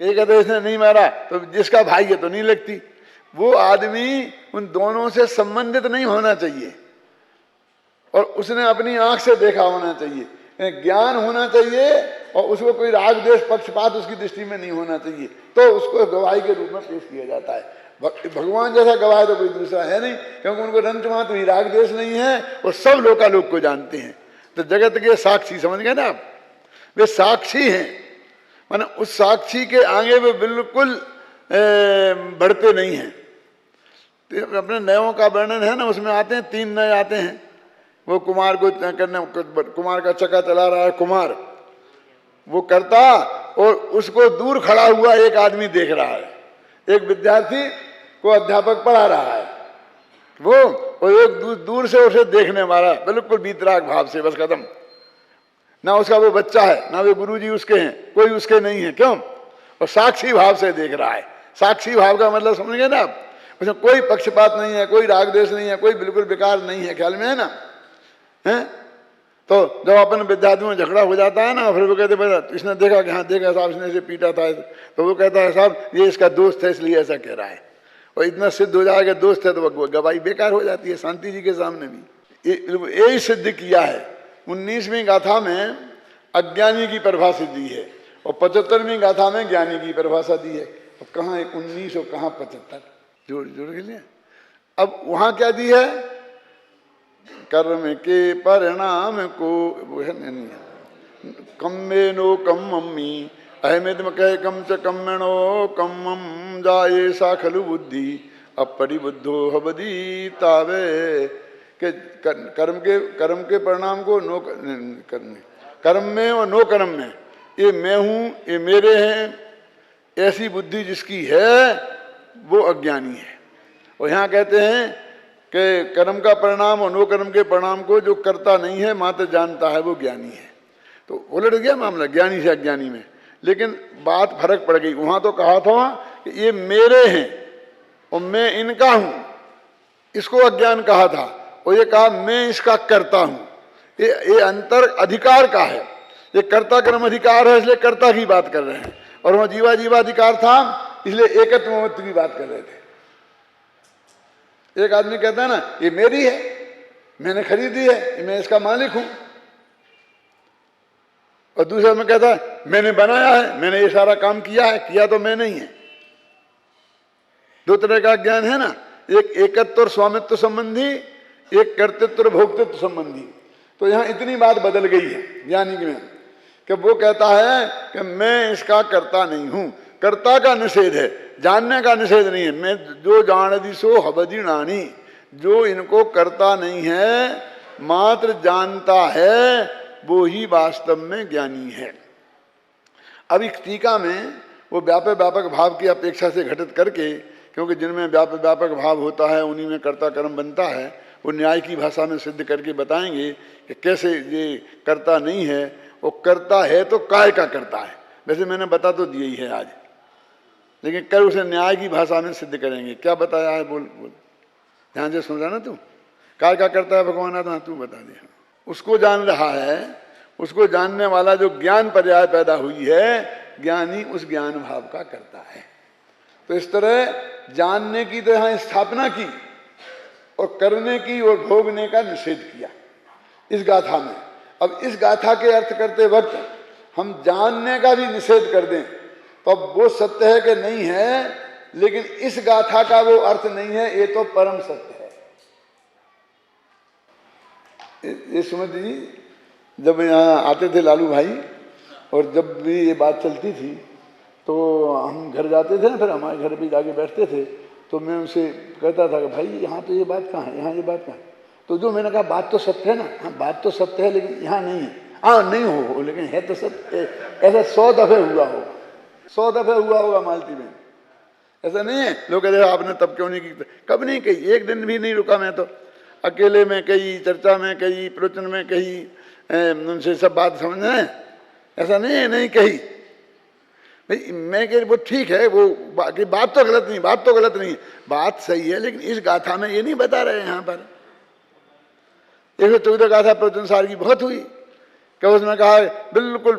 एक कहते इसने नहीं मारा तो जिसका भाई है तो नहीं लगती। वो आदमी उन दोनों से संबंधित नहीं होना चाहिए और उसने अपनी आंख से देखा होना चाहिए, ज्ञान होना चाहिए और उसको कोई राग द्वेष पक्षपात उसकी दृष्टि में नहीं होना चाहिए, तो उसको गवाही के रूप में पेश किया जाता है। भगवान जैसा गवाह तो कोई दूसरा है नहीं, क्योंकि उनको रंच मात्र ही राग द्वेष नहीं है, वो सब लोकालोक को जानते हैं। तो जगत के साक्षी समझ गए ना आप, वे साक्षी हैं, माने उस साक्षी के आगे वे बिल्कुल बढ़ते नहीं हैं। तो अपने नयों का वर्णन है ना, उसमें आते हैं 3 नए आते हैं। वो कुमार को करने, कुमार का चक्का चला रहा है कुमार, वो करता और उसको दूर खड़ा हुआ एक आदमी देख रहा है, एक विद्यार्थी को अध्यापक पढ़ा रहा है वो, और एक दूर से उसे देखने वाला बिल्कुल वीतराग भाव से, बस खत्म। ना उसका वो बच्चा है, ना वे गुरुजी उसके हैं, कोई उसके नहीं है, क्यों? और साक्षी भाव से देख रहा है। साक्षी भाव का मतलब समझ गए ना आप, उसमें कोई पक्षपात नहीं है, कोई राग द्वेष नहीं है, कोई बिल्कुल बेकार नहीं है, ख्याल में है ना? हैं? तो जब अपन विद्यार्थियों में झगड़ा हो जाता है ना, फिर वो कहते भाई इसने देखा कि हाँ देखा साहब इसने इसे पीटा था, तो वो कहता है साहब ये इसका दोस्त है इसलिए ऐसा कह रहा है, और इतना सिद्ध हो जाएगा दोस्त है तो गवाही बेकार हो जाती है शांति जी के सामने भी। यही सिद्ध किया है। 19वीं गाथा में अज्ञानी की परिभाषा दी है और 75वीं गाथा में ज्ञानी की परिभाषा दी है। अब कहाँ 19 और कहाँ 75 जोड़ के लिए। अब वहाँ क्या दी है? कर्म के परिणाम को, वो है नहीं, कम्मे नो कम्मी अहमिदम कह कम च कम्मणो कम्मम जाये सा खलु बुद्धि अपरिबुद्धो हबदी तावे। के कर्म के परिणाम को नो कर्म में और नो कर्म में, ये मैं हूँ ये मेरे हैं, ऐसी बुद्धि जिसकी है वो अज्ञानी है। और यहाँ कहते हैं कि कर्म का परिणाम और नो कर्म के परिणाम को जो करता नहीं है मात्र जानता है वो ज्ञानी है। तो उलट गया मामला ज्ञानी से अज्ञानी में, लेकिन बात फर्क पड़ गई। वहाँ तो कहा था कि ये मेरे हैं और मैं इनका हूँ, इसको अज्ञान कहा था, और ये कहा मैं इसका करता हूँ। ये अंतर अधिकार का है, ये कर्ता कर्म अधिकार है इसलिए कर्ता की बात कर रहे हैं, और वहाँ जीवा जीवाधिकार था इसलिए एकत्व ममत्व की बात कर रहे थे। एक आदमी कहता है ना ये मेरी है, मैंने खरीदी है, मैं इसका मालिक हूं, और दूसरा में कहता है मैंने बनाया है, मैंने ये सारा काम किया है, किया तो मैं नहीं है। दो तरह का ज्ञान है ना, एक एकत्व और स्वामित्व संबंधी, एक कर्तृत्व और भोक्तृत्व संबंधी। तो यहां इतनी बात बदल गई है ज्ञानी में कि वो कहता है कि मैं इसका कर्ता नहीं हूं। कर्ता का निषेध है, जानने का निषेध नहीं है। मैं जो जान दिसो हबदी नानी, जो इनको करता नहीं है मात्र जानता है वो ही वास्तव में ज्ञानी है। अब इस टीका में वो व्यापक व्यापक भाव की अपेक्षा से घटित करके, क्योंकि जिनमें व्यापक व्यापक भाव होता है उन्हीं में कर्ता कर्म बनता है, वो न्याय की भाषा में सिद्ध करके बताएंगे कि कैसे ये करता नहीं है, वो करता है तो काय का करता है। वैसे मैंने बता तो दिया ही है आज, लेकिन कल उसे न्याय की भाषा में सिद्ध करेंगे। क्या बताया है बोल ध्यान से सुन रहा ना तू? काय का करता है भगवान? तो तू बता दे। उसको जान रहा है, उसको जानने वाला जो ज्ञान पर्याय पैदा हुई है, ज्ञानी उस ज्ञान भाव का करता है। तो इस तरह जानने की तो यहाँ स्थापना की और करने की और भोगने का निषेध किया इस गाथा में। अब इस गाथा के अर्थ करते वक्त हम जानने का भी निषेध कर दें तो अब वो सत्य है कि नहीं है, लेकिन इस गाथा का वो अर्थ नहीं है, ये तो परम सत्य है। ये समझ लीजिए, जब यहाँ आते थे लालू भाई और जब भी ये बात चलती थी तो हम घर जाते थे ना, फिर हमारे घर भी जाके बैठते थे, तो मैं उनसे कहता था कि भाई यहाँ तो ये बात कहाँ है, यहाँ ये बात कहाँ है? तो जो मैंने कहा बात तो सत्य है ना, हाँ बात तो सत्य है लेकिन यहाँ नहीं है। हाँ नहीं हो लेकिन है तो सत्य। ऐसा 100 दफे हुआ होगा, 100 दफे हुआ होगा मालती में। ऐसा नहीं है लोग कहते आपने तब क्यों नहीं की? कब नहीं कही, एक दिन भी नहीं रुका। मैं तो अकेले में कही, चर्चा में कही, प्रवचन में कही, उनसे सब बात समझ रहे हैं। ऐसा नहीं है नहीं कही भाई। मैं कह वो ठीक है, वो बात तो गलत नहीं, बात तो गलत नहीं, बात सही है, लेकिन इस गाथा में ये नहीं बता रहे हैं। यहाँ पर 114 गाथा प्रवचन सार की बहुत हुई कि उसमें कहा बिल्कुल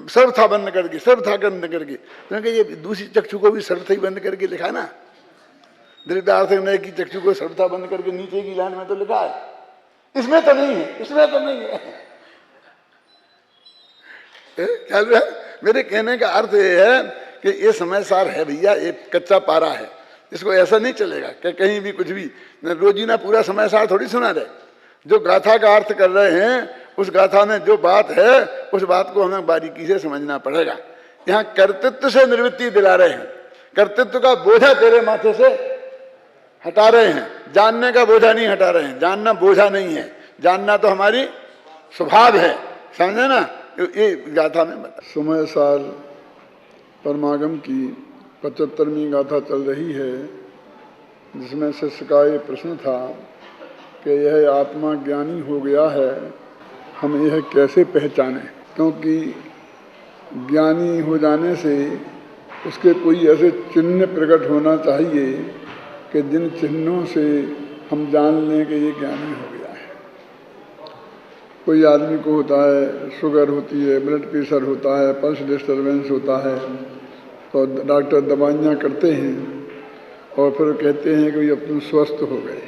सर्वथा बंद करके, सर्वथा बंद करके, तो ये दूसरी चक्षु को भी सर्वथा ही बंद करके लिखा ना। द्रव्यार्थ नए की चक्षु को सर्वथा बंद करके नीचे की लाइन में तो लिखा है, इसमें तो नहीं है, इसमें तो नहीं है। ख्याल है? मेरे कहने का अर्थ ये है कि ये समय सार है भैया, ये कच्चा पारा है, इसको ऐसा नहीं चलेगा कि कहीं भी कुछ भी रोजीना पूरा समय सार थोड़ी सुना रहे। जो गाथा का अर्थ कर रहे हैं उस गाथा में जो बात है उस बात को हमें बारीकी से समझना पड़ेगा। यहाँ कर्तृत्व से निवृत्ति दिला रहे हैं, कर्तृत्व का बोझा तेरे माथे से हटा रहे हैं, जानने का बोझा नहीं हटा रहे हैं। जानना बोझा नहीं है, जानना तो हमारी स्वभाव है, समझे ना। ये गाथा में बता। समय सार परमागम की 75वीं गाथा चल रही है, जिसमें शिष्य का ये प्रश्न था कि यह आत्मा ज्ञानी हो गया है, हम यह कैसे पहचानें। क्योंकि ज्ञानी हो जाने से उसके कोई ऐसे चिन्ह प्रकट होना चाहिए कि जिन चिन्हों से हम जान लें कि ये ज्ञानी हो गया है। कोई आदमी को होता है शुगर होती है, ब्लड प्रेशर होता है, पल्स डिस्टर्बेंस होता है, तो डॉक्टर दवाइयाँ करते हैं और फिर कहते हैं कि अब तुम स्वस्थ हो गए।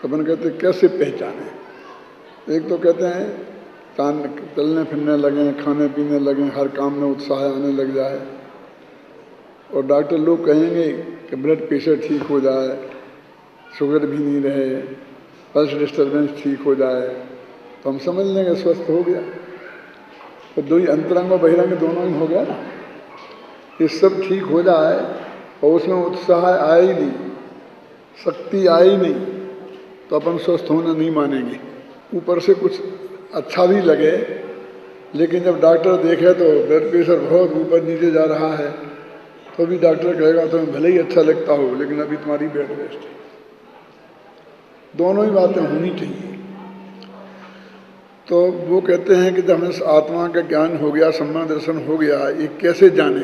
तो अपन कहते कैसे पहचाने। एक तो कहते हैं चलने फिरने लगें, खाने पीने लगें, हर काम में उत्साह आने लग जाए। और डॉक्टर लोग कहेंगे कि ब्लड प्रेशर ठीक हो जाए, शुगर भी नहीं रहे, पल्स डिस्टर्बेंस ठीक हो जाए, तो हम समझ लेंगे स्वस्थ हो गया। तो दो ही अंतरंग और बहिरंग दोनों ही हो गया ना। ये सब ठीक हो जाए और उसमें उत्साह आए ही नहीं, शक्ति आई नहीं, तो अपन स्वस्थ होना नहीं मानेंगे। ऊपर से कुछ अच्छा भी लगे, लेकिन जब डॉक्टर देखे तो ब्लड प्रेशर बहुत ऊपर नीचे जा रहा है, तो भी डॉक्टर कहेगा तुम्हें भले ही अच्छा लगता हो लेकिन अभी तुम्हारी बेड रेस्ट है। दोनों ही बातें होनी चाहिए। तो वो कहते हैं कि जब हमें आत्मा का ज्ञान हो गया, सम्यक दर्शन हो गया, ये कैसे जाने।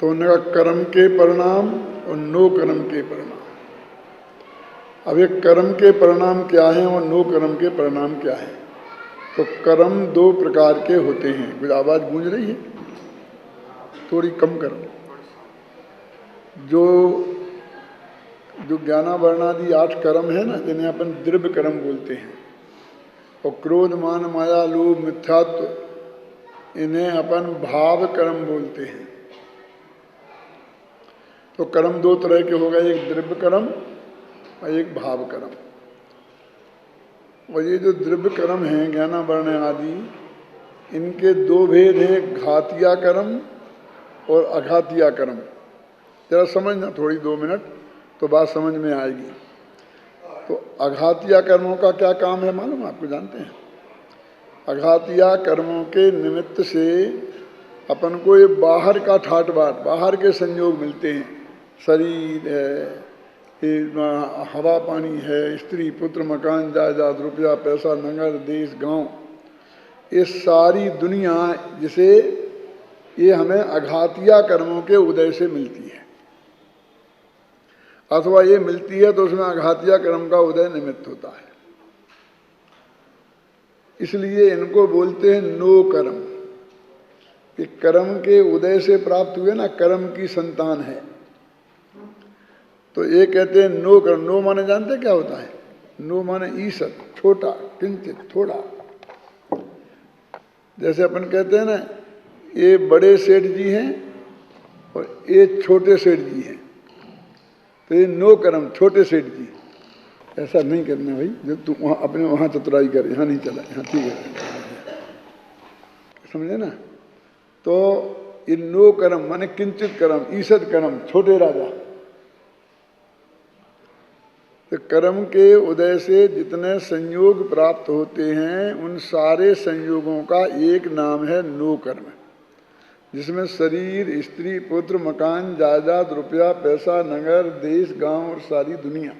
तो उन्होंने कहा कर्म के परिणाम और नो कर्म के परिणाम। अब ये कर्म के परिणाम क्या हैं और नो कर्म के परिणाम क्या हैं। तो कर्म दो प्रकार के होते हैं। कुछ आवाज़ गूंज रही है, थोड़ी कम करो। जो ज्ञानावरणादि 8 कर्म है ना, जिन्हें अपन द्रव्य कर्म बोलते हैं, और क्रोध मान माया लोभ मिथ्यात्व, इन्हें अपन भाव कर्म बोलते हैं। तो कर्म दो तरह के हो गए, एक द्रव्य कर्म और एक भाव कर्म। और ये जो द्रव्य कर्म हैं ज्ञानावरण आदि, इनके दो भेद हैं, घातिया कर्म और अघातिया कर्म। जरा समझना थोड़ी 2 मिनट, तो बात समझ में आएगी। तो अघातिया कर्मों का क्या काम है मालूम आपको, जानते हैं? अघातिया कर्मों के निमित्त से अपन को ये बाहर का ठाट बाट, बाहर के संयोग मिलते हैं। शरीर है, हवा पानी है, स्त्री पुत्र मकान जायदाद रुपया पैसा नगर देश गांव, ये सारी दुनिया जिसे ये हमें अघातिया कर्मों के उदय से मिलती है, अथवा ये मिलती है तो उसमें अघातिया कर्म का उदय निमित्त होता है। इसलिए इनको बोलते हैं नो कर्म। कि कर्म के उदय से प्राप्त हुए ना, कर्म की संतान है। तो ये कहते हैं नो कर्म। नो माने जानते क्या होता है? नो माने ईसत, छोटा, किंचित, थोड़ा। जैसे अपन कहते हैं ना, ये बड़े सेठ जी हैं और ये छोटे सेठ जी हैं, तो ये नो कर्म, छोटे सेठ जी। ऐसा नहीं करना भाई, जब तू वहाँ अपने वहाँ चतुराई कर, यहाँ नहीं चला, यहाँ ठीक है, समझे ना। तो ये नो कर्म माने किंचित कर्म, ईसत कर्म, छोटे राजा। तो कर्म के उदय से जितने संयोग प्राप्त होते हैं, उन सारे संयोगों का एक नाम है नो कर्म, जिसमें शरीर, स्त्री, पुत्र, मकान, जायदाद, रुपया, पैसा, नगर, देश, गांव और सारी दुनिया,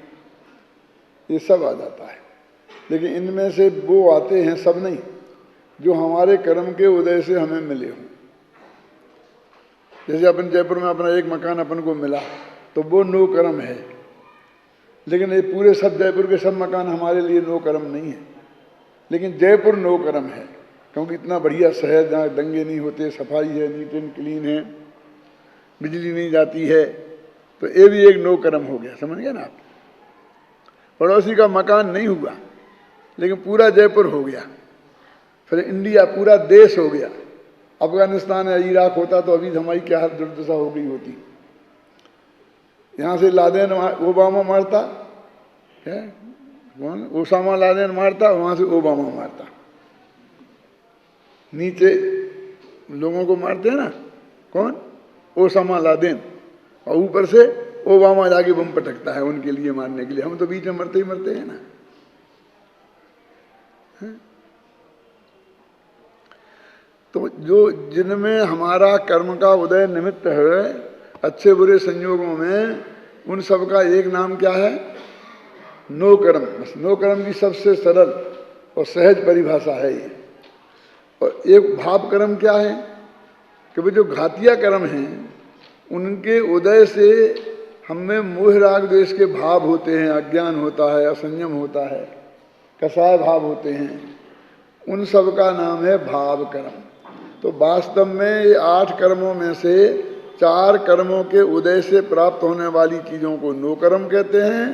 ये सब आ जाता है। लेकिन इनमें से वो आते हैं, सब नहीं, जो हमारे कर्म के उदय से हमें मिले हों। जैसे अपन जयपुर में अपना एक मकान अपन को मिला, तो वो नो कर्म है। लेकिन ये पूरे सब जयपुर के सब मकान हमारे लिए नो कर्म नहीं है, लेकिन जयपुर नो कर्म है। क्योंकि इतना बढ़िया शहर जहाँ दंगे नहीं होते, सफाई है, नीट एंड क्लीन है, बिजली नहीं जाती है, तो ये भी एक नो कर्म हो गया, समझ गए ना आप। पड़ोसी का मकान नहीं हुआ लेकिन पूरा जयपुर हो गया, फिर इंडिया पूरा देश हो गया। अफगानिस्तान या इराक होता तो अभी हमारी क्या हाल दुर्दशा हो गई होती। यहाँ से लादेन ओबामा मारता, क्या कौन ओसामा लादेन मारता, वहाँ से ओबामा मारता, नीचे लोगों को मारते हैं ना, कौन ओसामा लादेन, और ऊपर से ओबामा जाके बम पटकता है उनके लिए मारने के लिए। हम तो बीच में मरते ही मरते हैं ना। तो जो जिनमें हमारा कर्म का उदय निमित्त है, अच्छे बुरे संयोगों में, उन सब का एक नाम क्या है? नो कर्म। बस नो कर्म की सबसे सरल और सहज परिभाषा है ये। और एक भाव कर्म क्या है कि वो जो घातिया कर्म हैं, उनके उदय से हम में मोह राग द्वेष के भाव होते हैं, अज्ञान होता है, असंयम होता है, कसाय भाव होते हैं, उन सब का नाम है भाव कर्म। तो वास्तव में ये 8 कर्मों में से 4 कर्मों के उदय से प्राप्त होने वाली चीज़ों को नो कर्म कहते हैं,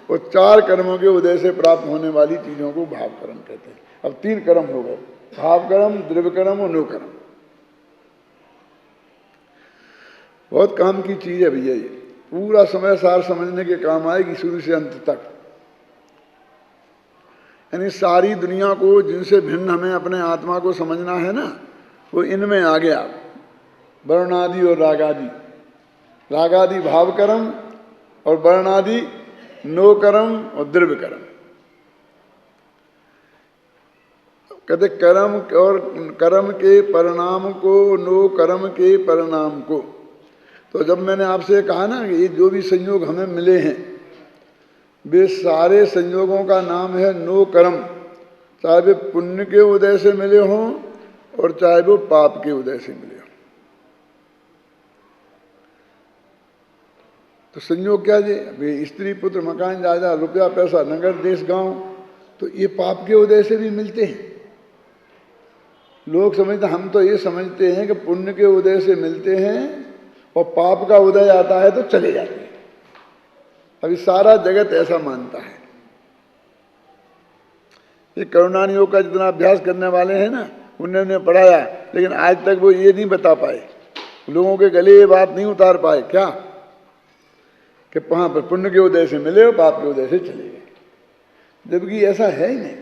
और 4 कर्मों के उदय से प्राप्त होने वाली चीज़ों को भाव कर्म कहते हैं। अब 3 कर्म हो गए, भाव कर्म, द्रव्य कर्म और नो कर्म। बहुत काम की चीज़ है भैया, ये पूरा समय सार समझने के काम आएगी शुरू से अंत तक। यानी सारी दुनिया को जिनसे भिन्न हमें अपने आत्मा को समझना है ना, वो इनमें आ गया, वर्णादि और रागादि। रागादि भाव कर्म और वर्णादि नो कर्म और द्रव्य कर्म। कहते कर्म और कर्म के परिणाम को, नो कर्म के परिणाम को। तो जब मैंने आपसे कहा ना कि ये जो भी संयोग हमें मिले हैं, वे सारे संयोगों का नाम है नो कर्म, चाहे वे पुण्य के उदय से मिले हों और चाहे वो पाप के उदय से मिले हों। तो संयोग क्या जी? वे स्त्री पुत्र मकान जायदाद रुपया पैसा नगर देश गांव, तो ये पाप के उदय से भी मिलते हैं। लोग समझते, हम तो ये समझते हैं कि पुण्य के उदय से मिलते हैं और पाप का उदय आता है तो चले जाते हैं। अभी सारा जगत ऐसा मानता है। ये करुणान योग का जितना अभ्यास करने वाले हैं ना, उन्होंने पढ़ाया, लेकिन आज तक वो ये नहीं बता पाए, लोगों के गले ये बात नहीं उतार पाए क्या कि वहां पर पुण्य के उदय से मिले और पाप के उदय से चले गए, जबकि ऐसा है ही नहीं।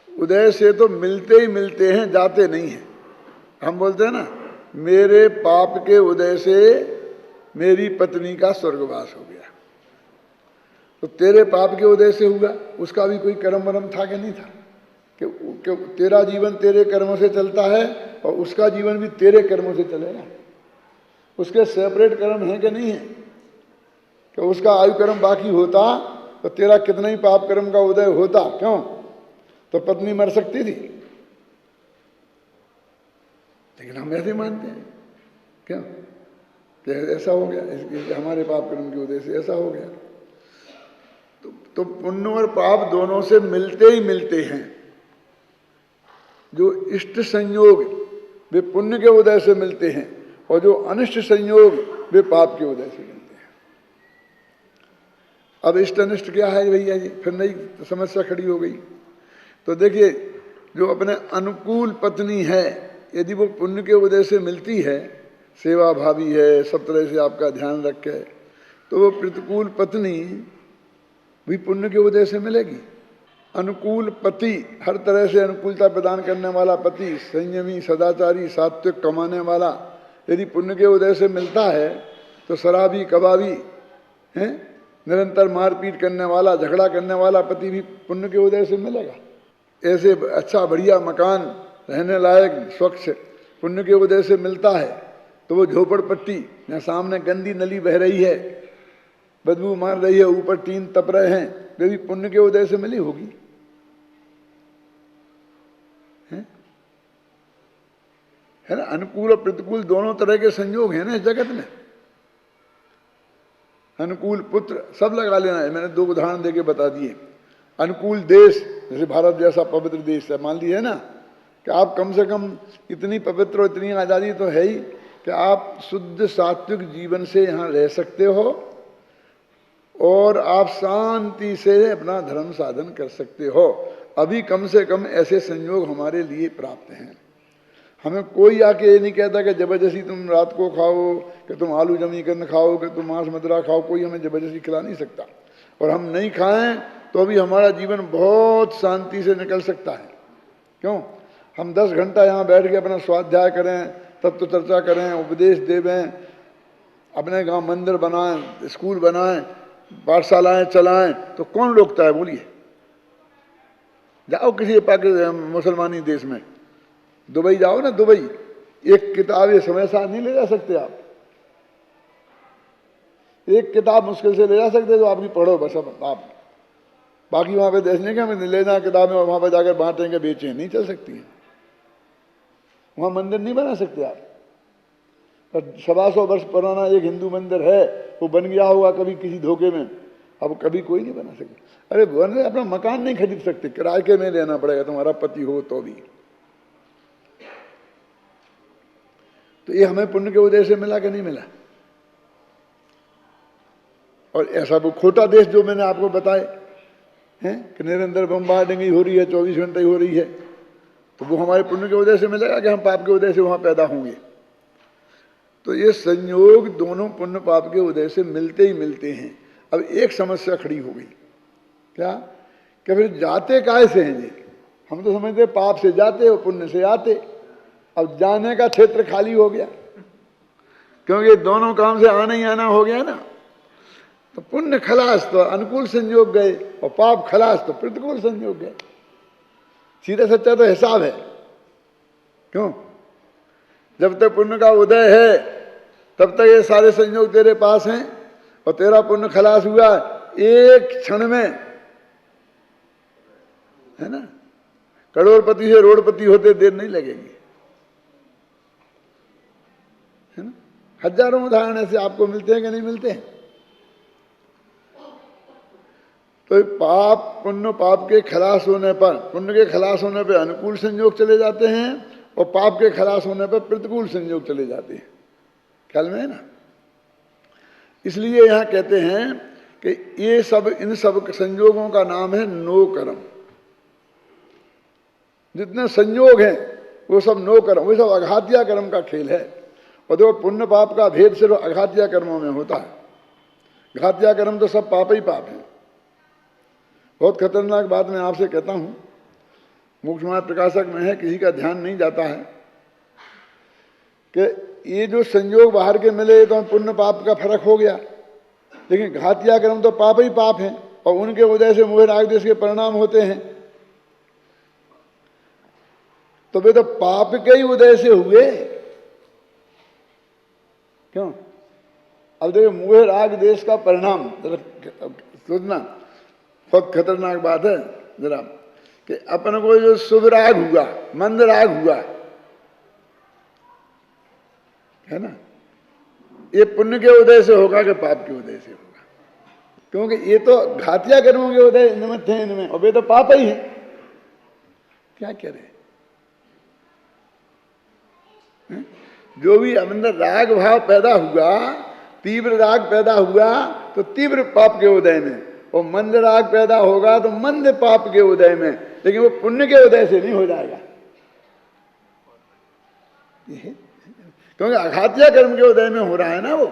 उदय से तो मिलते ही मिलते हैं, जाते नहीं हैं। हम बोलते हैं ना, मेरे पाप के उदय से मेरी पत्नी का स्वर्गवास हो गया, तो तेरे पाप के उदय से हुआ, उसका भी कोई कर्म वर्म था कि नहीं था? कि तेरा जीवन तेरे कर्मों से चलता है और उसका जीवन भी तेरे कर्मों से चलेगा। उसके सेपरेट कर्म हैं कि नहीं है? कि उसका आयु कर्म बाकी होता तो तेरा कितना ही पाप कर्म का उदय होता, क्यों? तो पत्नी मर सकती थी, लेकिन हम ऐसे मानते हैं, क्यों? कि ऐसा हो गया, हमारे पाप कर्म के उदय से ऐसा हो गया। तो पुण्य और पाप दोनों से मिलते ही मिलते हैं। जो इष्ट संयोग वे पुण्य के उदय से मिलते हैं, और जो अनिष्ट संयोग वे पाप के उदय से मिलते हैं। अब इष्ट अनिष्ट क्या है भैया जी? फिर नई समस्या खड़ी हो गई। तो देखिए, जो अपने अनुकूल पत्नी है, यदि वो पुण्य के उदय से मिलती है, सेवा भावी है, सब तरह से आपका ध्यान रखे, तो वो प्रतिकूल पत्नी भी पुण्य के उदय से मिलेगी। अनुकूल पति, हर तरह से अनुकूलता प्रदान करने वाला पति, संयमी, सदाचारी, सात्विक कमाने वाला, यदि पुण्य के उदय से मिलता है, तो शराबी, कबाबी हैं, निरंतर मारपीट करने वाला, झगड़ा करने वाला पति भी पुण्य के उदय से मिलेगा। ऐसे अच्छा बढ़िया मकान, रहने लायक, स्वच्छ, पुण्य के उदय से मिलता है, तो वो झोपड़पट्टी, यहाँ सामने गंदी नली बह रही है, बदबू मार रही है, ऊपर टीन तप रहे हैं, वे भी पुण्य के उदय से मिली होगी, है ना? अनुकूल और प्रतिकूल दोनों तरह के संयोग हैं ना इस जगत में। अनुकूल पुत्र सब लगा लेना है, मैंने 2 उदाहरण देके बता दिए। अनुकूल देश, जैसे भारत जैसा पवित्र देश है, मान लीजिए ना कि आप कम से कम इतनी पवित्र और इतनी आज़ादी तो है ही कि आप शुद्ध सात्विक जीवन से यहाँ रह सकते हो और आप शांति से अपना धर्म साधन कर सकते हो। अभी कम से कम ऐसे संयोग हमारे लिए प्राप्त हैं। हमें कोई आके ये नहीं कहता कि जबरदस्ती तुम रात को खाओ, कि तुम आलू जमीकंद खाओ, कि तुम मांस मदिरा खाओ। कोई हमें जबरदस्ती खिला नहीं सकता। और हम नहीं खाएं तो भी हमारा जीवन बहुत शांति से निकल सकता है। क्यों? हम 10 घंटा यहाँ बैठ के अपना स्वाध्याय करें, तत्व चर्चा करें, उपदेश देवें, अपने गांव मंदिर बनाएं, स्कूल बनाएं, पाठशालाएं चलाएं, तो कौन रोकता है? बोलिए। जाओ किसी मुसलमानी देश में, दुबई जाओ ना, दुबई, एक किताब ये समय साथ नहीं ले जा सकते आप। एक किताब मुश्किल से ले जा सकते जो आपकी पढ़ो बस आप। बाकी वहां पे देखने के हमें ले जाए किताबें और वहां पर जाकर बांटेंगे, बेचें, नहीं चल सकती हैं। वहां मंदिर नहीं बना सकते आप। पर 125 वर्ष पुराना एक हिंदू मंदिर है, वो बन गया होगा कभी किसी धोखे में, अब कभी कोई नहीं बना सकता। अरे बने अपना मकान नहीं खरीद सकते, किराए के में लेना पड़ेगा, तुम्हारा पति हो तो भी। तो ये हमें पुण्य के उदय से मिला कि नहीं मिला? और ऐसा वो खोटा देश जो मैंने आपको बताए हैं कि निरंतर बम्बार्डिंग हो रही है, 24 घंटे हो रही है, तो वो हमारे पुण्य के उदय से मिलेगा कि हम पाप के उदय से वहां पैदा होंगे? तो ये संयोग दोनों पुण्य पाप के उदय से मिलते ही मिलते हैं। अब एक समस्या खड़ी हो गई, क्या? कि फिर जाते काहे से हैं जी? हम तो समझते पाप से जाते और पुण्य से आते। अब जाने का क्षेत्र खाली हो गया, क्योंकि दोनों काम से आना ही आना हो गया ना। तो पुण्य खलास तो अनुकूल संयोग गए और पाप खलास तो प्रतिकूल संयोग गए। सीधा सच्चा तो हिसाब है। क्यों? जब तक पुण्य का उदय है तब तक ये सारे संयोग तेरे पास हैं, और तेरा पुण्य खलास हुआ एक क्षण में, है ना? करोड़पति से रोड़पति होते देर नहीं लगेगी, है ना? हजारों उदाहरण ऐसे आपको मिलते हैं कि नहीं मिलते हैं? तो पाप पुण्य, पाप के खलास होने पर, पुण्य के खलास होने पर अनुकूल संयोग चले जाते हैं और पाप के खलास होने पर प्रतिकूल संयोग चले जाते हैं। ख्याल में है ना? इसलिए यहां कहते हैं कि ये सब, इन सब संयोगों का नाम है नो कर्म। जितने संयोग हैं वो सब नो कर्म, वो सब अघातिया कर्म का खेल है। और देखो पुण्य पाप का भेद सिर्फ अघातिया कर्मों में होता है। घातिया कर्म तो सब पाप ही पाप है। बहुत खतरनाक बात मैं आपसे कहता हूं, मोक्ष मार्ग प्रकाशक में है, किसी का ध्यान नहीं जाता है कि ये जो संयोग बाहर के मिले तो पुण्य पाप का फर्क हो गया, लेकिन घातिया कर्म तो पाप ही पाप हैं और उनके उदय से मोह राग देश के परिणाम होते हैं। तो वे तो पाप के ही उदय से हुए। क्यों? अब देखो, मोह राग देश का परिणाम सोचना, बहुत खतरनाक बात है जरा, कि अपन को जो शुभ राग हुआ, मंद राग हुआ, है ना, ये पुण्य के उदय से होगा कि पाप के उदय से होगा? क्योंकि ये तो घातिया कर्मों के उदय निमित्त है इनमें, और वे तो पाप ही है। क्या कह रहे? जो भी अंदर राग भाव पैदा हुआ, तीव्र राग पैदा हुआ तो तीव्र पाप के उदय में, और मंद राग पैदा होगा तो मंद पाप के उदय में, लेकिन वो पुण्य के उदय से नहीं हो जाएगा। क्योंकि अघातिया कर्म के उदय में हो रहा है ना वो।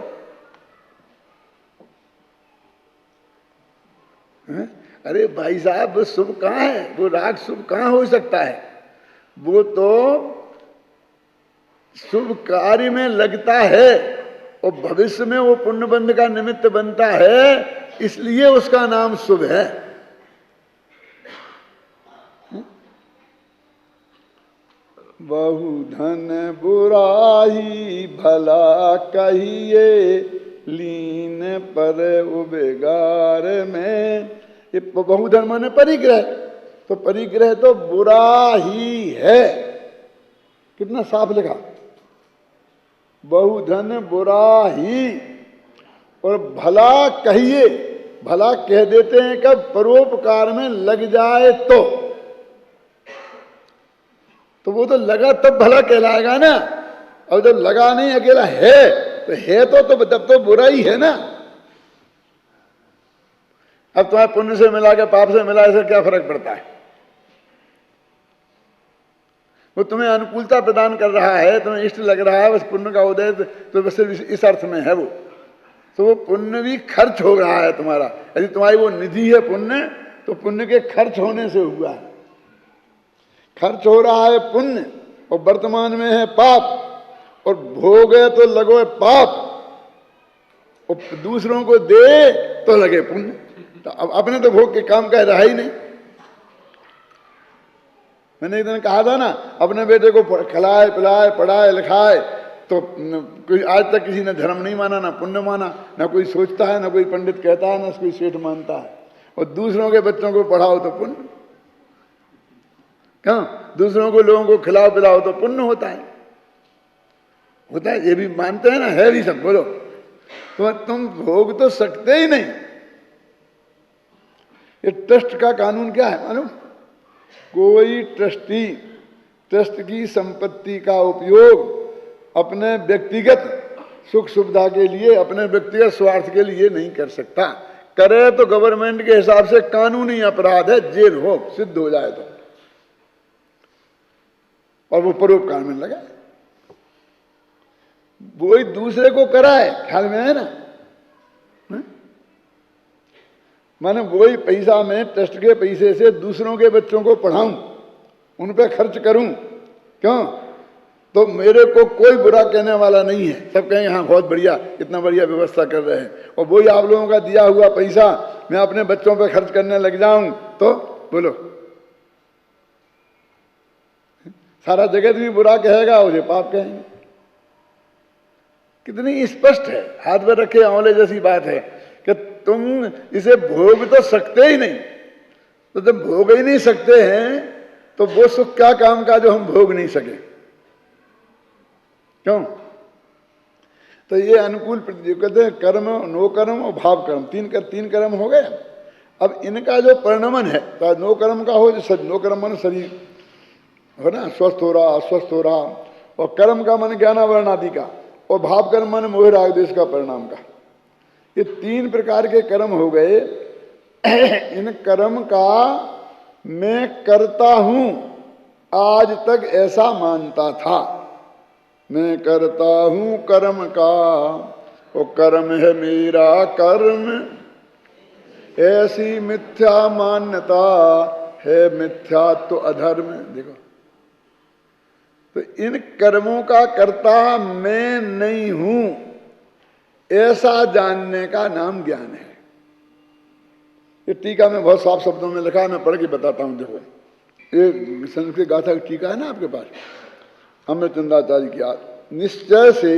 अरे भाई साहब, वो शुभ कहाँ है? वो राग शुभ कहाँ हो सकता है? वो तो शुभ कार्य में लगता है और भविष्य में वो पुण्य बंध का निमित्त बनता है, इसलिए उसका नाम शुभ है। बहु धन बुराई भला कहिए, लीन पर उबेगार में। ये बहुधन माने परिग्रह, तो परिग्रह तो बुरा ही है। कितना साफ लिखा, बहुधन बुरा ही, और भला कहिए, भला कह देते हैं कब? परोपकार में लग जाए तो। तो वो तो लगा तब भला कहलाएगा ना। अब जब लगा नहीं, अकेला है तो है तो तब तो बुरा ही है ना। अब तुम्हारे पुण्य से मिला के पाप से मिला, ऐसे क्या फर्क पड़ता है? वो तुम्हें अनुकूलता प्रदान कर रहा है, तुम्हें इष्ट लग रहा है, बस पुण्य का उदय तो बस इस अर्थ में है वो। तो वो पुण्य भी खर्च हो रहा है तुम्हारा। यदि तुम्हारी वो निधि है पुण्य, तो पुण्य के खर्च होने से हुआ है। खर्च हो रहा है पुण्य और वर्तमान में है पाप, और भोगे तो लगो पाप और दूसरों को दे तो लगे पुण्य। तो अब अपने तो भोग के काम का रहा ही नहीं। मैंने एक दिन कहा था ना, अपने बेटे को खिलाए पिलाए पढ़ाए लिखाए, तो कोई आज तक किसी ने धर्म नहीं माना, ना पुण्य माना, ना कोई सोचता है, ना कोई पंडित कहता है, ना कोई सेठ मानता है। और दूसरों के बच्चों को पढ़ाओ तो पुण्य, क्यों? दूसरों को लोगों को खिलाओ पिलाओ तो पुण्य होता है। होता है, ये भी मानते हैं ना, है भी सब। बोलो तो तुम भोग तो सकते ही नहीं। ये ट्रस्ट का कानून क्या है मालूम? कोई ट्रस्टी ट्रस्ट की संपत्ति का उपयोग अपने व्यक्तिगत सुख सुविधा के लिए, अपने व्यक्तिगत स्वार्थ के लिए नहीं कर सकता। करे तो गवर्नमेंट के हिसाब से कानूनी अपराध है, जेल हो, सिद्ध हो जाए तो। और वो परोपकार में लगा, वो ही दूसरे को कराए, ख्याल में है ना? माने वही पैसा में, ट्रस्ट के पैसे से दूसरों के बच्चों को पढ़ाऊं, उन पे खर्च करूं, क्यों? तो मेरे को कोई बुरा कहने वाला नहीं है। सब कहेंगे हाँ बहुत बढ़िया, इतना बढ़िया व्यवस्था कर रहे हैं। और वही आप लोगों का दिया हुआ पैसा मैं अपने बच्चों पे खर्च करने लग जाऊं तो बोलो, सारा जगत भी बुरा कहेगा, मुझे पाप कहेंगे। कितनी स्पष्ट है, हाथ में रखे आंवले जैसी बात है कि तुम इसे भोग तो सकते ही नहीं। तो जब भोग ही नहीं सकते हैं तो वो सुख क्या काम का जो हम भोग नहीं सके, क्यों? तो ये अनुकूल कहते हैं कर्म, नो कर्म और भाव कर्म, तीन कर्म हो गए। अब इनका जो परिणमन है, तो नो कर्म का हो, जो नो कर्म मन शरीर हो ना, स्वस्थ हो रहा अस्वस्थ हो रहा, और कर्म का मन ज्ञानावरण आदि का, और भाव कर्म मन मोह राग द्वेष का परिणाम का। ये तीन प्रकार के कर्म हो गए। इन कर्म का मैं करता हूं, आज तक ऐसा मानता था। मैं करता हूं कर्म का, वो कर्म है मेरा कर्म, ऐसी मिथ्या मान्यता है मिथ्या तो अधर्म। देखो, तो इन कर्मों का कर्ता मैं नहीं हूं, ऐसा जानने का नाम ज्ञान है। ये टीका में बहुत साफ शब्दों में लिखा है, मैं पढ़ के बताता हूं। देखो, ये संस्कृत गाथा की टीका है ना आपके पास, अमृतचंद्राचार्य की। निश्चय से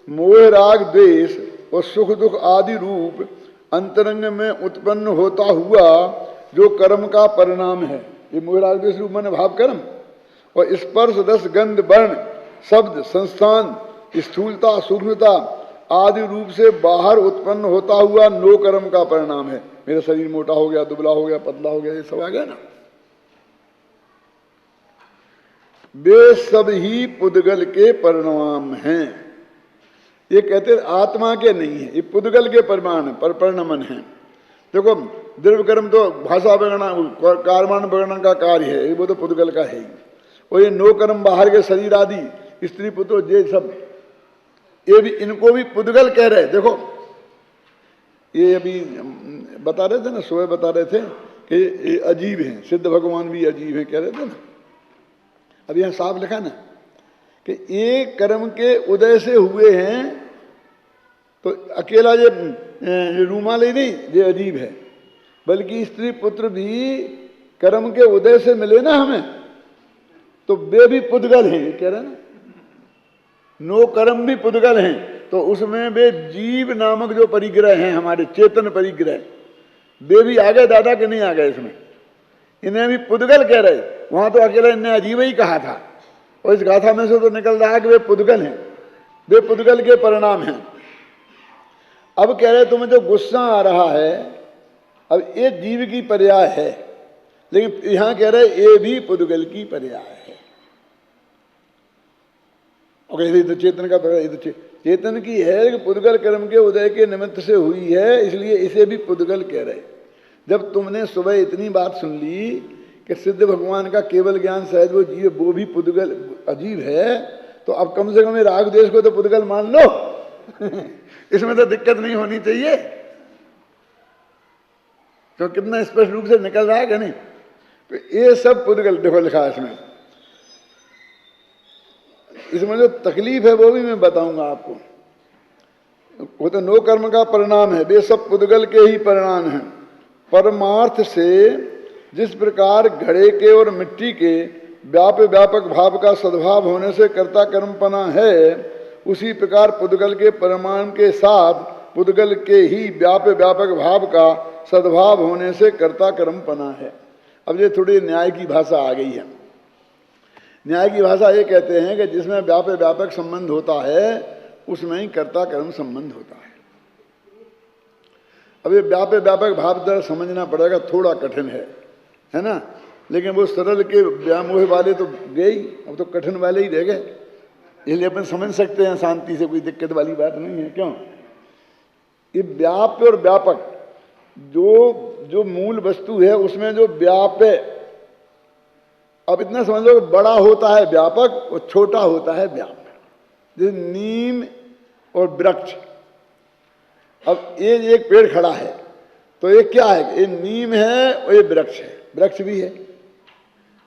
मोह राग द्वेष और सुख दुख आदि रूप अंतरंग में उत्पन्न होता हुआ जो कर्म का परिणाम है, ये मोह राग द्वेष रूप माने भाव कर्म, और स्पर्श रस गंध वर्ण शब्द संस्थान स्थूलता सूक्ष्मता आदि रूप से बाहर उत्पन्न होता हुआ नो कर्म का परिणाम है। मेरा शरीर मोटा हो गया, दुबला हो गया, पतला हो गया, ये सब आ गया ना। वे सब ही पुद्गल के परिणाम हैं। ये कहते आत्मा के नहीं है, ये पुद्गल के परिणामन है। देखो, द्रव्य कर्म तो भाषा विगणन कार्यान विगणन का कार्य है, वो तो पुद्गल का है ही। और ये नो कर्म बाहर के शरीर आदि स्त्री पुत्र ये सब, ये भी इनको भी पुद्गल कह रहे। देखो, ये अभी बता रहे थे ना, सुबह बता रहे थे कि ये अजीब हैं, सिद्ध भगवान भी अजीब हैं, कह रहे थे ना। अब यहाँ साफ लिखा ना कि एक कर्म के उदय से हुए हैं, तो अकेला ये रूमाल ही नहीं, ये अजीब है, बल्कि स्त्री पुत्र भी कर्म के उदय से मिले ना हमें, तो वे भी पुद्गल हैं, ये कह रहे ना। नो कर्म भी पुद्गल हैं, तो उसमें वे जीव नामक जो परिग्रह हैं, हमारे चेतन परिग्रह, वे भी आ गए दादा के नहीं आ गए इसमें, इन्हें भी पुद्गल कह रहे। वहां तो अकेला इन्हें अजीब ही कहा था, और इस गाथा में से तो निकल रहा है कि वे पुद्गल हैं, वे पुद्गल के परिणाम हैं। अब कह रहे तुम्हें जो गुस्सा आ रहा है, अब ये जीव की पर्याय है, लेकिन यहां कह रहे ये भी पुद्गल की पर्याय है। और ये तो चेतन का प्रकार, ये तो चेतन की है कि पुद्गल कर्म के उदय के निमित्त से हुई है, इसलिए इसे भी पुद्गल कह रहे। जब तुमने सुबह इतनी बात सुन ली कि सिद्ध भगवान का केवल ज्ञान सहज वो जीव, वो भी पुद्गल अजीब है, तो अब कम से कम राग देश को तो पुद्गल मान लो। इसमें तो दिक्कत नहीं होनी चाहिए, तो कितना स्पष्ट रूप से निकल रहा है कि नहीं। तो ये सब पुद्गल देखो लिखा है इसमें। इसमें जो तकलीफ है वो भी मैं बताऊंगा आपको। वो तो नो कर्म का परिणाम है, वे सब पुद्गल के ही परिणाम हैं। परमार्थ से जिस प्रकार घड़े के और मिट्टी के व्यापक भाव का सद्भाव होने से कर्ता कर्मपना है, उसी प्रकार पुद्गल के परिणाम के साथ पुद्गल के ही व्यापक भाव का सद्भाव होने से कर्ता कर्मपना है। अब ये थोड़ी न्याय की भाषा आ गई है। न्याय की भाषा ये कहते हैं कि जिसमें व्यापक संबंध होता है उसमें ही कर्ता कर्म संबंध होता है। अब ये व्यापक भाव जरा समझना पड़ेगा, थोड़ा कठिन है ना, लेकिन वो सरल के व्यामोह वाले तो गए ही, अब तो कठिन वाले ही रह गए, इसलिए अपन समझ सकते हैं शांति से, कोई दिक्कत वाली बात नहीं है। क्यों? ये व्याप्य और व्यापक जो मूल वस्तु है उसमें जो व्याप्य, अब इतना समझ लो, बड़ा होता है व्यापक और छोटा होता है व्यापक। जैसे नीम और वृक्ष, अब ये एक पेड़ खड़ा है तो ये क्या है, ये नीम है और ये वृक्ष है, वृक्ष भी है।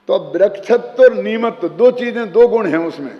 तो अब वृक्षत्व और नीमत्व दो चीजें, दो गुण हैं उसमें।